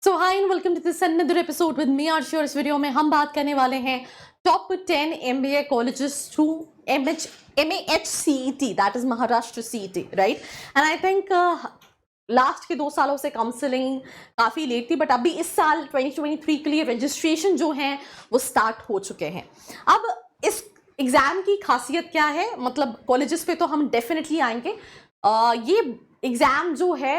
So hi and welcome to this another episode with me Aarshi. और इस video में हम बात करने वाले हैं top 10 MBA colleges through MAHCET, that is Maharashtra CET, right. And I think last के 2 सालों से काउंसलिंग काफ़ी लेट थी, बट अभी इस साल 2023 के लिए रजिस्ट्रेशन जो है वो स्टार्ट हो चुके हैं। अब इस एग्ज़ाम की खासियत क्या है, मतलब कॉलेजेस पे तो हम डेफिनेटली आएंगे। ये एग्ज़ाम जो है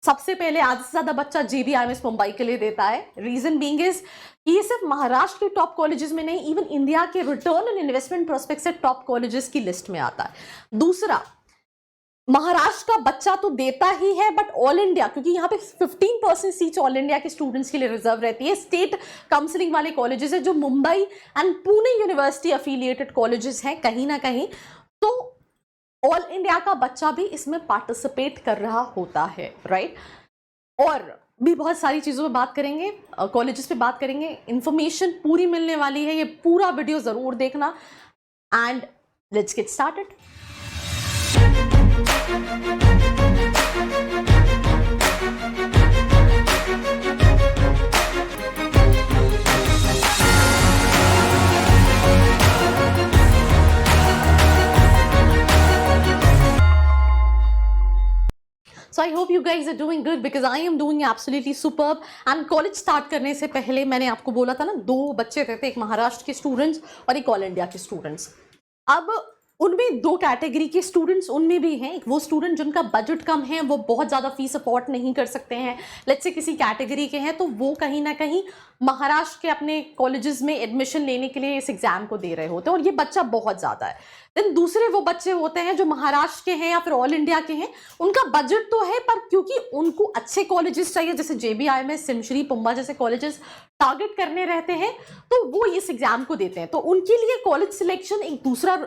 सबसे पहले आधे से ज़्यादा बच्चा JBIMS मुंबई के लिए देता है। रीज़न बीइंग इज कि ये सिर्फ महाराष्ट्र के टॉप कॉलेजेस में नहीं, इवन इंडिया के रिटर्न एंड इन्वेस्टमेंट प्रोस्पेक्ट से टॉप कॉलेजेस की लिस्ट में आता है। दूसरा, महाराष्ट्र का बच्चा तो देता ही है, बट ऑल इंडिया, क्योंकि यहाँ पे 15% सीट्स ऑल इंडिया के स्टूडेंट्स के लिए रिजर्व रहती है। स्टेट काउंसलिंग वाले कॉलेजेस है जो Mumbai and Pune university affiliated colleges हैं कहीं ना कहीं, तो ऑल इंडिया का बच्चा भी इसमें पार्टिसिपेट कर रहा होता है, राइट। और भी बहुत सारी चीज़ों पे बात करेंगे, कॉलेजेस पे बात करेंगे, इंफॉर्मेशन पूरी मिलने वाली है। ये पूरा वीडियो ज़रूर देखना and let's get started. So I hope you guys are doing good because I am doing absolutely superb. And college start करने से पहले मैंने आपको बोला था ना, 2 बच्चे थे, एक महाराष्ट्र के स्टूडेंट्स और एक ऑल इंडिया के स्टूडेंट्स। अब उनमें 2 कैटेगरी के स्टूडेंट्स उनमें भी हैं। एक वो स्टूडेंट जिनका बजट कम है, वो बहुत ज़्यादा फीस अफोर्ड नहीं कर सकते हैं, लेट्स से किसी कैटेगरी के हैं, तो वो कहीं ना कहीं महाराष्ट्र के अपने कॉलेजेस में एडमिशन लेने के लिए इस एग्ज़ाम को दे रहे होते हैं, और ये बच्चा बहुत ज़्यादा है। देन दूसरे वो बच्चे होते हैं जो महाराष्ट्र के हैं या फिर ऑल इंडिया के हैं, उनका बजट तो है, पर क्योंकि उनको अच्छे कॉलेजेस चाहिए, जैसे JBIMS, सिमश्री, पुंबा जैसे कॉलेजेस टारगेट करने रहते हैं, तो वो इस एग्ज़ाम को देते हैं। तो उनके लिए कॉलेज सिलेक्शन एक दूसरा,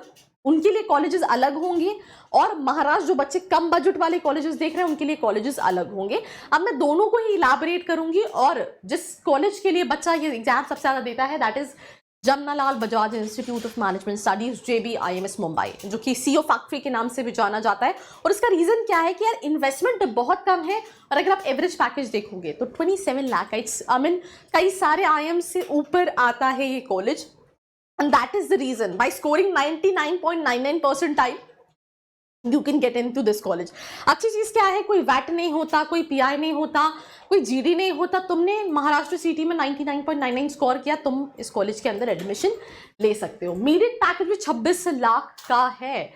उनके लिए कॉलेजेस अलग होंगे, और महाराष्ट्र जो बच्चे कम बजट वाले कॉलेजेस देख रहे हैं उनके लिए कॉलेजेस अलग होंगे। अब मैं दोनों को ही इलाबरेट करूंगी, और जिस कॉलेज के लिए बच्चा ये एग्जाम सबसे ज़्यादा देता है that is Jamnalal Bajaj institute of management studies JBIMS Mumbai, जो कि CO फैक्ट्री के नाम से भी जाना जाता है। और इसका रीज़न क्या है कि यार इन्वेस्टमेंट बहुत कम है, और अगर आप एवरेज पैकेज देखोगे तो 27 लाख, इट्स आई मीन कई सारे IIM से ऊपर आता है ये college. And that is the reason by scoring 99.99 percentile you can get into this college. अच्छी चीज़ क्या है, कोई वैट नहीं होता, कोई PI नहीं होता, कोई GD नहीं होता। तुमने महाराष्ट्र CET में 99.99 स्कोर किया, तुम इस कॉलेज के अंदर एडमिशन ले सकते हो। मीडियन पैकेज भी 26 लाख का है।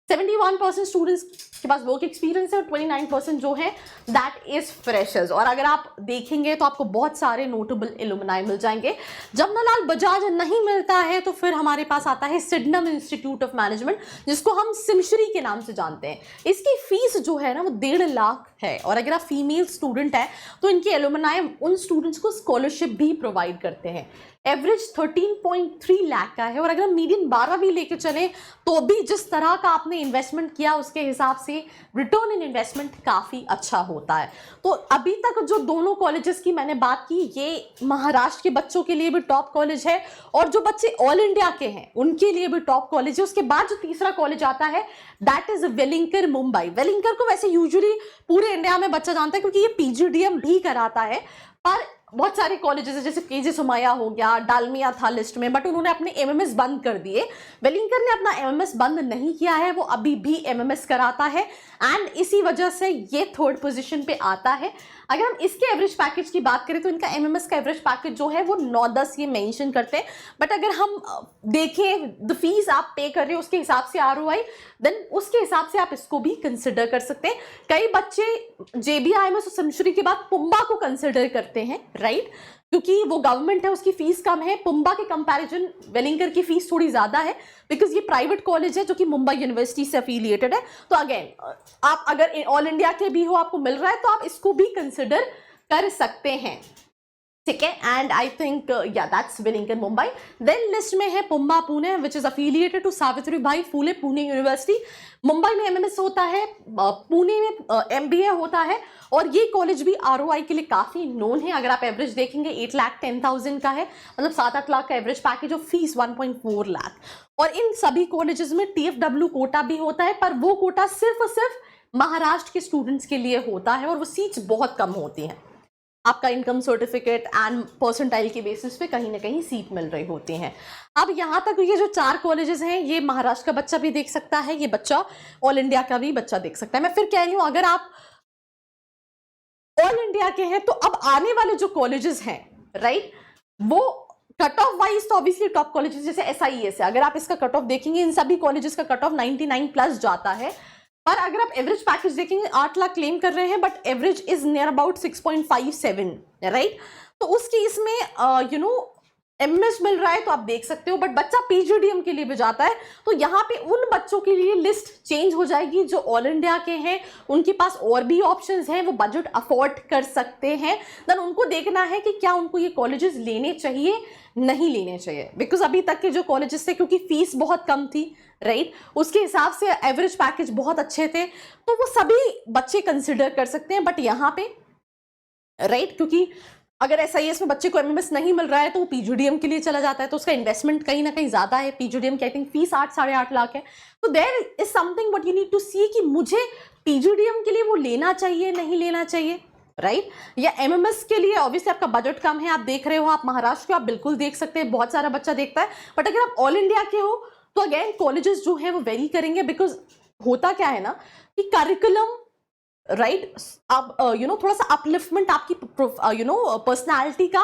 71% स्टूडेंट्स के पास वर्क एक्सपीरियंस है, और 29% जो है दैट इज फ्रेशर्स। और अगर आप देखेंगे तो आपको बहुत सारे नोटेबल एलुमनाई मिल जाएंगे। जमनालाल बजाज नहीं मिलता है तो फिर हमारे पास आता है सिडनम इंस्टीट्यूट ऑफ मैनेजमेंट, जिसको हम सिमश्री के नाम से जानते हैं। इसकी फीस जो है ना वो 1.5 लाख है, और अगर आप फीमेल स्टूडेंट है तो इनके एलुमनाई उन स्टूडेंट्स को स्कॉलरशिप भी प्रोवाइड करते हैं। एवरेज 13.3 लाख का है, और अगर हम मीडियन 12 भी लेके चले तो भी जिस तरह का आपने इन्वेस्टमेंट किया उसके हिसाब से रिटर्न इन इन्वेस्टमेंट काफ़ी अच्छा होता है। तो अभी तक जो दोनों कॉलेजेस की मैंने बात की, ये महाराष्ट्र के बच्चों के लिए भी टॉप कॉलेज है, और जो बच्चे ऑल इंडिया के हैं उनके लिए भी टॉप कॉलेज है। उसके बाद जो तीसरा कॉलेज आता है दैट इज वेलिंकर मुंबई। वेलिंकर को वैसे यूजुअली पूरे इंडिया में बच्चा जानता है क्योंकि ये PGDM भी कराता है, पर बहुत सारे कॉलेजेस है जैसे KJ सोमैया हो गया, डालमिया था लिस्ट में, बट उन्होंने अपने MMS बंद कर दिए। वेलिंकर ने अपना MMS बंद नहीं किया है, वो अभी भी MMS कराता है, एंड इसी वजह से ये 3rd पोजीशन पे आता है। अगर हम इसके एवरेज पैकेज की बात करें तो इनका MMS का एवरेज पैकेज जो है वो 9-10 ये मेंशन करते हैं, बट अगर हम देखें द फीस आप पे कर रहे हो उसके हिसाब से ROI, देन उसके हिसाब से आप इसको भी कंसिडर कर सकते हैं। कई बच्चे JBIMS और सिमश्री के बाद पुंबा को कंसिडर करते हैं, राइट, क्योंकि वो गवर्नमेंट है, उसकी फीस कम है। पुंबा के कंपैरिजन वेलिंकर की फीस थोड़ी ज़्यादा है, बिकॉज ये प्राइवेट कॉलेज है जो कि मुंबई यूनिवर्सिटी से अफिलिएटेड है। तो अगेन आप अगर ऑल इंडिया के भी हो, आपको मिल रहा है, तो आप इसको भी कंसिडर कर सकते हैं, ठीक है। एंड आई थिंक या that's Welingkar Mumbai. Then list में है पुंबा Pune which is affiliated to Savitribai Phule Pune university. Mumbai में MMS होता है, पुणे में MBA होता है, और ये कॉलेज भी ROI के लिए काफ़ी नोन है। अगर आप एवरेज देखेंगे 8,10,000 का है, मतलब 7-8 लाख का एवरेज पैकेज, और फीस 1.4 लाख। और इन सभी कॉलेजेस में TFW कोटा भी होता है, पर वो कोटा सिर्फ और सिर्फ महाराष्ट्र के स्टूडेंट्स के लिए होता है, और वो सीट्स बहुत कम होती हैं। आपका इनकम सर्टिफिकेट एंड परसेंटाइल के बेसिस पे कहीं ना कहीं सीट मिल रही होती हैं। अब यहाँ तक ये जो 4 कॉलेजेस हैं, ये महाराष्ट्र का बच्चा भी देख सकता है, ये बच्चा ऑल इंडिया का भी बच्चा देख सकता है। मैं फिर कह रही हूँ, अगर आप ऑल इंडिया के हैं तो अब आने वाले जो कॉलेजेस हैं, राइट, वो कट ऑफ वाइज तो ऑब्वियसली टॉप कॉलेजेस जैसे SIES है, अगर आप इसका कट ऑफ देखेंगे, इन सभी कॉलेजेस का कट ऑफ 99 प्लस जाता है। पर अगर आप एवरेज पैकेज देखेंगे, 8 लाख क्लेम कर रहे हैं, but average is near about 6.57, right. तो उस केस में MS मिल रहा है तो आप देख सकते हो, बट बच्चा PGDM के लिए भी जाता है तो यहाँ पे उन बच्चों के लिए लिस्ट चेंज हो जाएगी जो ऑल इंडिया के हैं, उनके पास और भी ऑप्शंस हैं, वो बजट अफोर्ड कर सकते हैं। देन उनको देखना है कि क्या उनको ये कॉलेजेस लेने चाहिए, नहीं लेने चाहिए, बिकॉज अभी तक के जो कॉलेजेस थे, क्योंकि फीस बहुत कम थी, राइट, उसके हिसाब से एवरेज पैकेज बहुत अच्छे थे, तो वो सभी बच्चे कंसिडर कर सकते हैं। बट यहाँ पे राइट, क्योंकि अगर SIS में बच्चे को MMS नहीं मिल रहा है तो वो PGDM के लिए चला जाता है, तो उसका इन्वेस्टमेंट कहीं ना कहीं ज्यादा है। PGDM की आई थिंक फीस 8-8.5 लाख है। तो there is something what you need to see कि मुझे PGDM के लिए वो लेना चाहिए, नहीं लेना चाहिए, राइट, या MMS के लिए ऑब्वियसली आपका बजट कम है, आप देख रहे हो, आप महाराष्ट्र के, आप बिल्कुल देख सकते हैं, बहुत सारा बच्चा देखता है। बट अगर आप ऑल इंडिया के हो तो अगेन कॉलेजेस जो है वो वेरी करेंगे, बिकॉज होता क्या है ना कि करिकुलम, राइट, अब थोड़ा सा अपलिफ्टमेंट आपकी पर्सनालिटी का,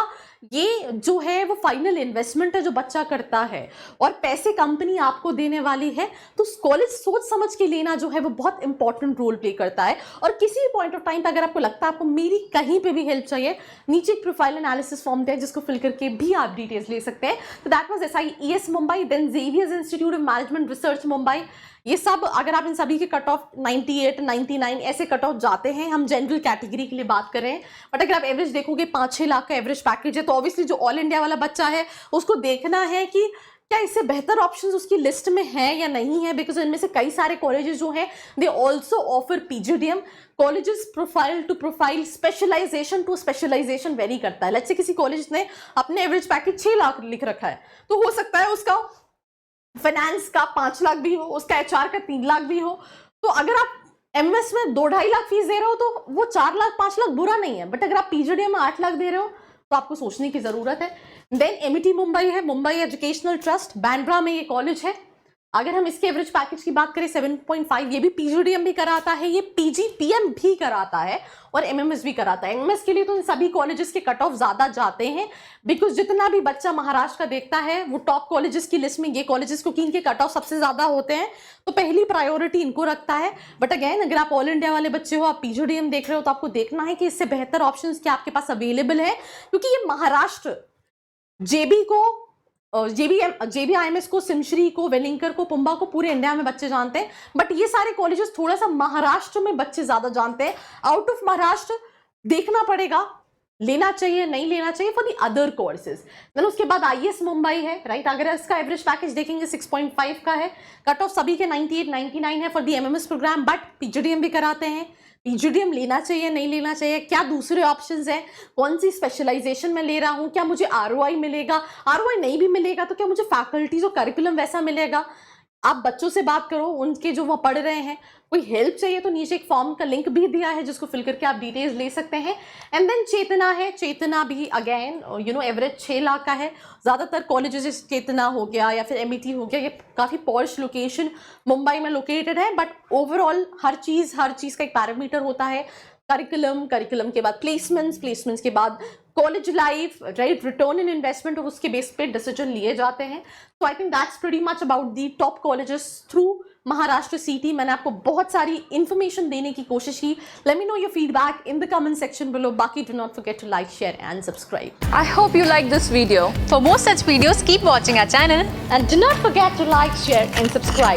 ये जो है वो फाइनल इन्वेस्टमेंट है जो बच्चा करता है, और पैसे कंपनी आपको देने वाली है, तो कॉलेज सोच समझ के लेना जो है वो बहुत इंपॉर्टेंट रोल प्ले करता है। और किसी भी पॉइंट ऑफ टाइम पर अगर आपको लगता है आपको मेरी कहीं पे भी हेल्प चाहिए, नीचे एक प्रोफाइल एनालिसिस फॉर्म दिया है जिसको फिल करके भी आप डिटेल्स ले सकते हैं। तो that was SIES Mumbai, then Xavier's Institute of Management Research Mumbai. ये सब अगर आप इन सभी के कट ऑफ 98, 99 ऐसे कट ऑफ जाते हैं, हम जनरल कैटेगरी के लिए बात कर रहे हैं। बट अगर आप एवरेज देखोगे 5-6 लाख का एवरेज पैकेज है, तो ऑब्वियसली जो ऑल इंडिया वाला बच्चा है उसको देखना है कि क्या इससे बेहतर ऑप्शंस उसकी लिस्ट में है या नहीं है, बिकॉज इनमें से कई सारे कॉलेजेस जो हैं they also offer PGDM। Colleges profile to profile, specialisation to specialisation vary करता है। लेट्स से किसी कॉलेज ने अपने एवरेज पैकेज 6 लाख लिख रखा है, तो हो सकता है उसका फाइनेंस का 5 लाख भी हो, उसका HR का 3 लाख भी हो। तो अगर आप MS में 2-2.5 लाख फीस दे रहे हो तो वो 4 लाख 5 लाख बुरा नहीं है, बट अगर आप PGDM में 8 लाख दे रहे हो तो आपको सोचने की जरूरत है। देन MET मुंबई है, मुंबई एजुकेशनल ट्रस्ट, बांद्रा में ये कॉलेज है। अगर हम इसके एवरेज पैकेज की बात करें 7.5, ये भी PGDM भी कराता है, ये PGPM भी कराता है और MMS भी कराता है। MMS के लिए तो इन सभी कॉलेजेस के कट ऑफ ज्यादा जाते हैं, बिकॉज जितना भी बच्चा महाराष्ट्र का देखता है वो टॉप कॉलेजेस की लिस्ट में ये कॉलेजेस, क्योंकि इनके कट ऑफ सबसे ज्यादा होते हैं, तो पहली प्रायोरिटी इनको रखता है। बट अगेन अगर आप ऑल इंडिया वाले बच्चे हो, आप PGDM देख रहे हो, तो आपको देखना है कि इससे बेहतर ऑप्शन क्या आपके पास अवेलेबल है, क्योंकि ये महाराष्ट्र JB को, JBIMS को, सिमश्री को, वेलिंकर को, पुंबा को पूरे इंडिया में बच्चे जानते हैं, बट ये सारे कॉलेजेस थोड़ा सा महाराष्ट्र में बच्चे ज्यादा जानते हैं। आउट ऑफ महाराष्ट्र देखना पड़ेगा लेना चाहिए नहीं लेना चाहिए for the other courses. Then उसके बाद IS मुंबई है, राइट, अगर इसका एवरेज पैकेज देखेंगे 6.5 का है, कट ऑफ सभी के 98, 99 है फॉर दी MMS प्रोग्राम, बट PGDM भी कराते हैं। PGDM लेना चाहिए नहीं लेना चाहिए, क्या दूसरे ऑप्शंस हैं, कौन सी स्पेशलाइजेशन में ले रहा हूं, क्या मुझे ROI मिलेगा, ROI नहीं भी मिलेगा तो क्या मुझे फैकल्टीज और करिकुलम वैसा मिलेगा। आप बच्चों से बात करो, उनके जो वहाँ पढ़ रहे हैं, कोई हेल्प चाहिए तो नीचे एक फॉर्म का लिंक भी दिया है जिसको फिल करके आप डिटेल्स ले सकते हैं। एंड देन चेतना है, चेतना भी अगेन एवरेज 6 लाख का है। ज़्यादातर कॉलेजेस चेतना हो गया या फिर MET हो गया, ये काफ़ी पॉश लोकेशन मुंबई में लोकेटेड है, बट ओवरऑल हर चीज़ का एक पैरामीटर होता है। करिकुलम के बाद प्लेसमेंट्स के बाद कॉलेज लाइफ, राइट, रिटर्न इन इन्वेस्टमेंट, और उसके बेस पे डिसीजन लिए जाते हैं। तो I think that's pretty much about the top colleges through Maharashtra CT। मैंने आपको बहुत सारी इंफॉर्मेशन देने की कोशिश की। Let me know your feedback in the comment section below. बाकी do not forget to like, share and subscribe. I hope you like this video. For more such videos, keep watching our channel. And do not forget to like, share and subscribe.